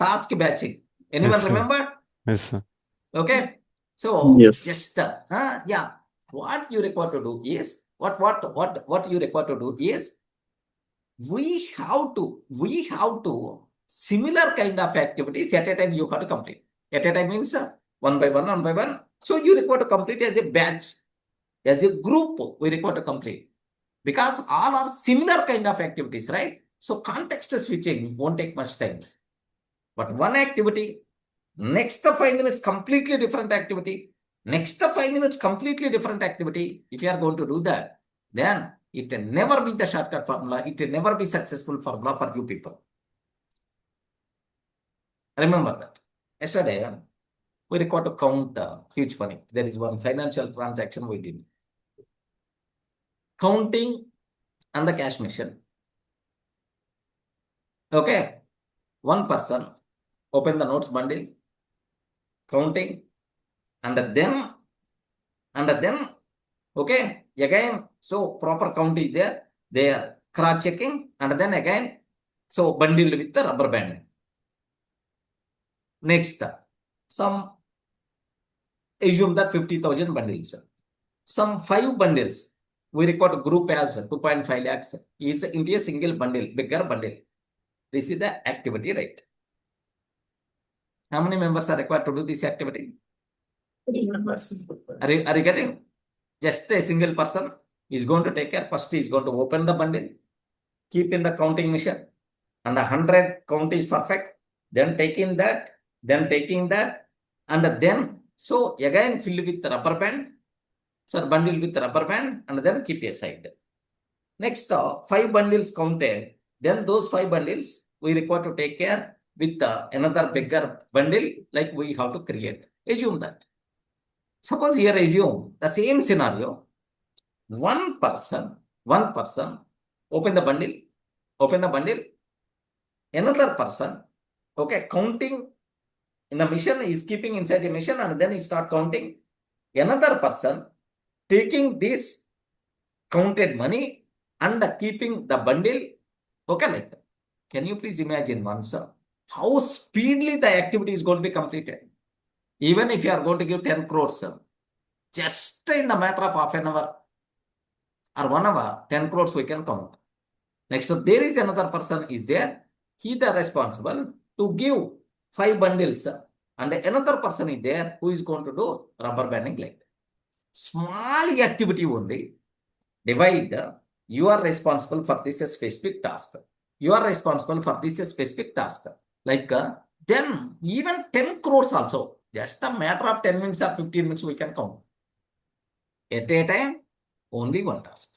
task batching. Anyone Yes, sir. remember? Yes, sir. Okay. So Yes. just yeah, what you require to do is what you require to do is we have to similar kind of activities at a time you have to complete. At a time means one by one. So you require to complete as a batch, as a group. We require to complete because all are similar kind of activities, right? So context switching won't take much time. But one activity, next 5 minutes, completely different activity. Next 5 minutes, completely different activity. If you are going to do that, then it will never be the shortcut formula. It will never be successful formula for you people. Remember that. Yesterday, we required to count huge money. There is one financial transaction we did. Counting on the cash machine. Okay. One person open the notes bundle, counting, and then, okay, again, so proper count is there. They are cross-checking, and then again, so bundled with the rubber band. Next, assume that 50,000 bundles. Some 5 bundles, we record group as 2.5 lakhs is into a single bundle, bigger bundle. This is the activity, right? How many members are required to do this activity? Are you getting? Just a single person is going to take care. First, he is going to open the bundle, keep in the counting machine, and 100 count is perfect. Then taking that, and then so again fill with the rubber band. So bundle with the rubber band, and then keep aside. Next, 5 bundles counted. Then those 5 bundles we require to take care with another bigger bundle, like we have to create. Assume that. Suppose here assume the same scenario. One person, open the bundle, another person, okay, counting in the mission is keeping inside the mission, and then he start counting. Another person taking this counted money and keeping the bundle, okay, like that. Can you please imagine once how speedily the activity is going to be completed? Even if you are going to give 10 crores, just in the matter of half an hour or 1 hour, 10 crores we can count. Next, so there is another person is there. He the responsible to give 5 bundles, and another person is there who is going to do rubber banding like that. Small activity only. Divide. You are responsible for this specific task. You are responsible for this specific task. Like then even 10 crores also. Just a matter of 10 minutes or 15 minutes we can count. At a time, only one task.